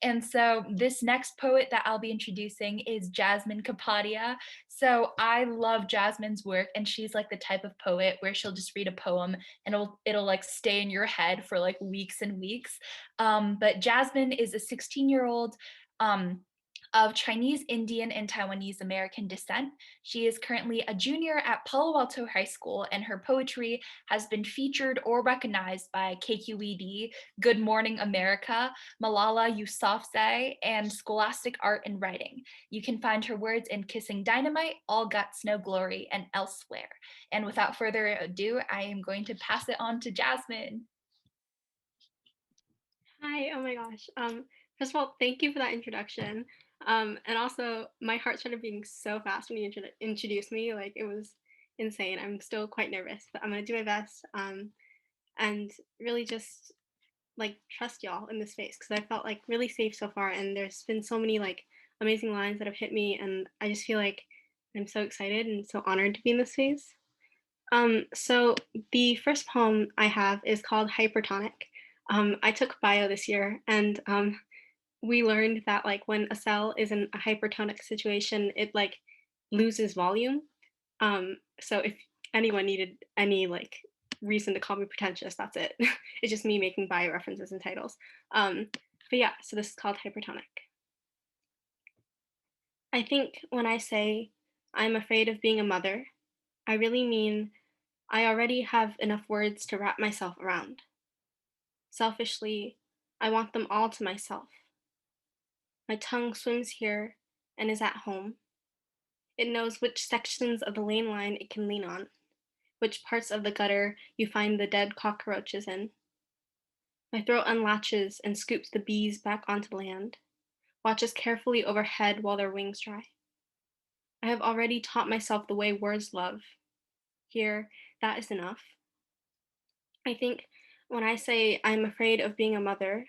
And so this next poet that I'll be introducing is Jasmine Kapadia. So I love Jasmine's work, and she's like the type of poet where she'll just read a poem and it'll like stay in your head for like weeks and weeks. But Jasmine is a 16-year-old um, of Chinese, Indian, and Taiwanese American descent. She is currently a junior at Palo Alto High School, and her poetry has been featured or recognized by KQED, Good Morning America, Malala Yousafzai, and Scholastic Art and Writing. You can find her words in Kissing Dynamite, All Guts, No Glory, and Elsewhere. And without further ado, I am going to pass it on to Jasmine. Hi, oh my gosh. First of all, thank you for that introduction. And also, my heart started beating so fast when you introduced me. Like, it was insane. I'm still quite nervous, but I'm gonna do my best. And really just like trust y'all in this space because I felt like really safe so far. And there's been so many like amazing lines that have hit me, and I just feel like I'm so excited and so honored to be in this space. So the first poem I have is called Hypertonic. I took bio this year, and we learned that like when a cell is in a hypertonic situation, it like loses volume. So if anyone needed any like reason to call me pretentious, that's it. It's just me making bio references and titles. Um, but yeah, so this is called Hypertonic. I think when I say I'm afraid of being a mother, I really mean I already have enough words to wrap myself around. Selfishly, I want them all to myself. My tongue swims here and is at home. It knows which sections of the lane line it can lean on, which parts of the gutter you find the dead cockroaches in. My throat unlatches and scoops the bees back onto land, watches carefully overhead while their wings dry. I have already taught myself the way words love. Here, that is enough. I think when I say I'm afraid of being a mother,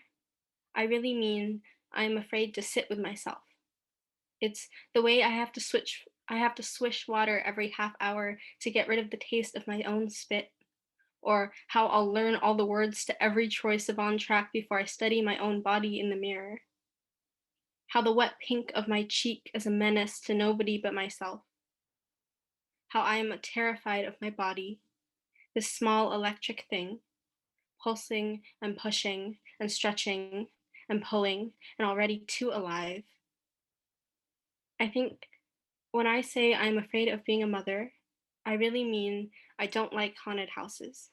I really mean I'm afraid to sit with myself. It's the way I have to swish water every half hour to get rid of the taste of my own spit, or how I'll learn all the words to every Troye Sivan track before I study my own body in the mirror. How the wet pink of my cheek is a menace to nobody but myself. How I am terrified of my body, this small electric thing, pulsing and pushing and stretching and pulling and already too alive. I think when I say I'm afraid of being a mother, I really mean I don't like haunted houses.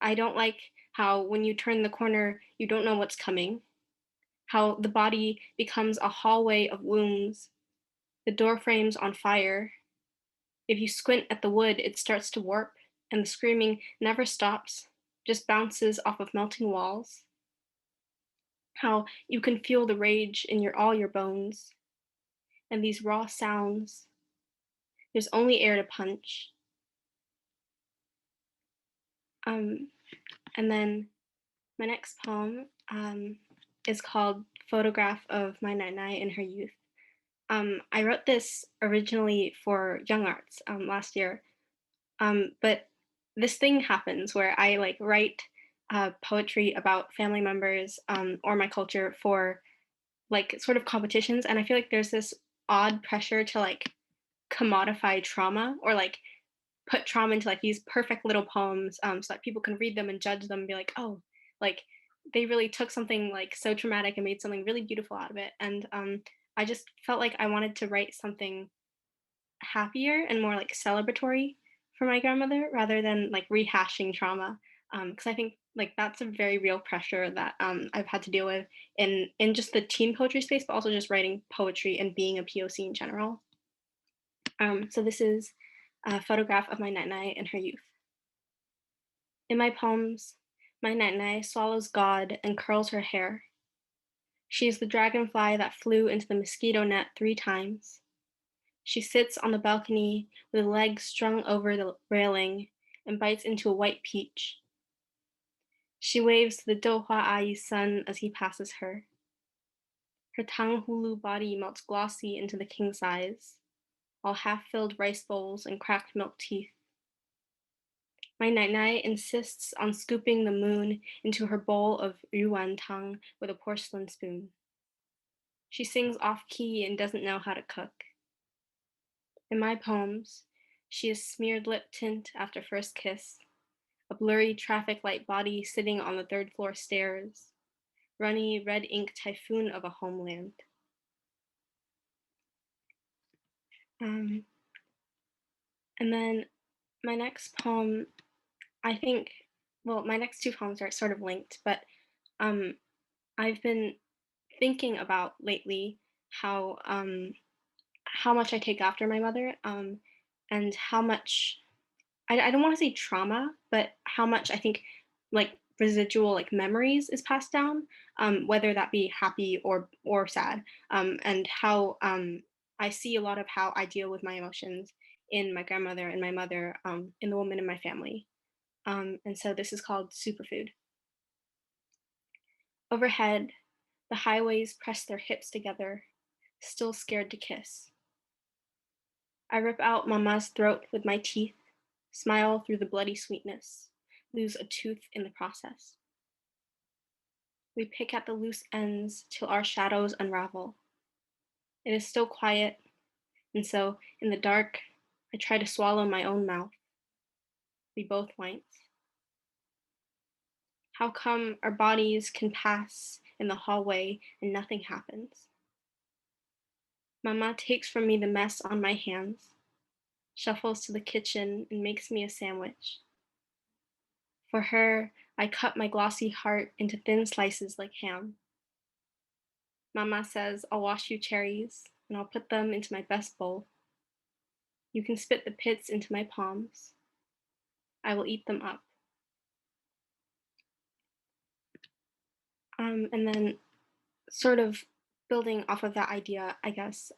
I don't like how when you turn the corner, you don't know what's coming, how the body becomes a hallway of wounds, the door frames on fire. If you squint at the wood, it starts to warp, and the screaming never stops, just bounces off of melting walls. How you can feel the rage in all your bones, and these raw sounds. There's only air to punch. Um, and then my next poem is called Photograph of My Night Night in Her Youth. I wrote this originally for Young Arts last year, but this thing happens where I like write poetry about family members or my culture for like sort of competitions, and I feel like there's this odd pressure to like commodify trauma or like put trauma into like these perfect little poems so that people can read them and judge them and be like, oh, like they really took something like so traumatic and made something really beautiful out of it. And I just felt like I wanted to write something happier and more like celebratory for my grandmother rather than like rehashing trauma. Because I think like that's a very real pressure that I've had to deal with in just the teen poetry space, but also just writing poetry and being a POC in general. So this is a photograph of my night night in her youth. In my poems, my night night swallows God and curls her hair. She is the dragonfly that flew into the mosquito net 3 times. She sits on the balcony with legs strung over the railing and bites into a white peach. She waves to the Dohwa Ai's son as he passes her. Her Tanghulu body melts glossy into the king size, while half-filled rice bowls and cracked milk teeth. My night-night insists on scooping the moon into her bowl of yuan tang with a porcelain spoon. She sings off key and doesn't know how to cook. In my poems, she is smeared lip tint after first kiss, a blurry traffic light body sitting on the third floor stairs, runny red ink typhoon of a homeland. Um, and then my next poem, I think, well, my next two poems are sort of linked, but um, I've been thinking about lately how how much I take after my mother, and how much I don't want to say trauma, but how much I think like residual like memories is passed down, whether that be happy or sad, and how I see a lot of how I deal with my emotions in my grandmother and my mother, in the woman in my family. And so this is called Superfood. Overhead, the highways press their hips together, still scared to kiss. I rip out Mama's throat with my teeth, smile through the bloody sweetness, lose a tooth in the process. We pick at the loose ends till our shadows unravel. It is still quiet, and so, in the dark, I try to swallow my own mouth. We both whine. How come our bodies can pass in the hallway and nothing happens? Mama takes from me the mess on my hands, shuffles to the kitchen, and makes me a sandwich. For her, I cut my glossy heart into thin slices like ham. Mama says, I'll wash you cherries, and I'll put them into my best bowl. You can spit the pits into my palms. I will eat them up. And then, sort of building off of that idea, I guess,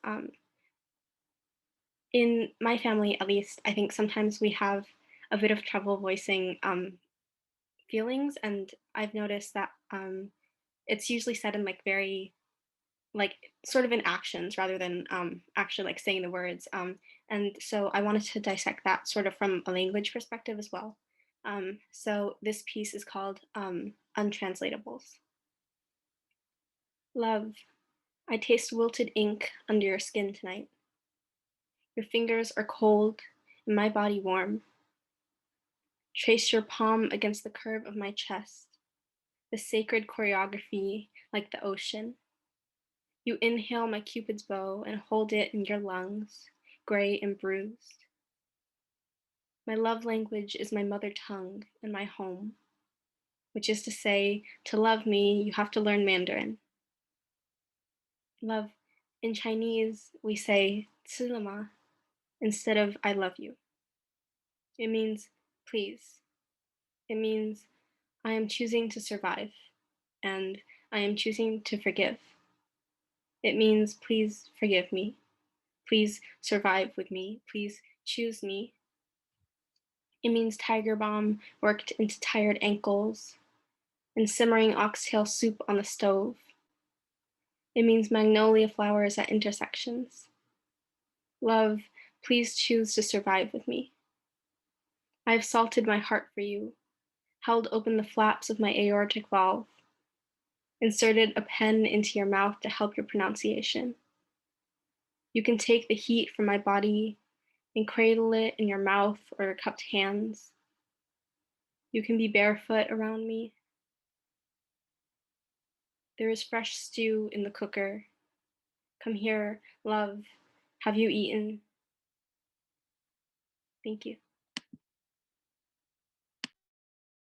in my family at least, I think sometimes we have a bit of trouble voicing feelings, and I've noticed that it's usually said in like very like sort of in actions rather than actually like saying the words. And so I wanted to dissect that sort of from a language perspective as well. So this piece is called Untranslatables. Love, I taste wilted ink under your skin tonight. Your fingers are cold and my body warm. Trace your palm against the curve of my chest, the sacred choreography like the ocean. You inhale my cupid's bow and hold it in your lungs, gray and bruised. My love language is my mother tongue and my home, which is to say, to love me, you have to learn Mandarin. Love, in Chinese, we say 吃了吗 instead of I love you. It means please. It means I am choosing to survive and I am choosing to forgive. It means please forgive me. Please survive with me. Please choose me. It means tiger balm worked into tired ankles and simmering oxtail soup on the stove. It means magnolia flowers at intersections. Love, please choose to survive with me. I have salted my heart for you, held open the flaps of my aortic valve, inserted a pen into your mouth to help your pronunciation. You can take the heat from my body and cradle it in your mouth or your cupped hands. You can be barefoot around me. There is fresh stew in the cooker. Come here, love. Have you eaten? Thank you.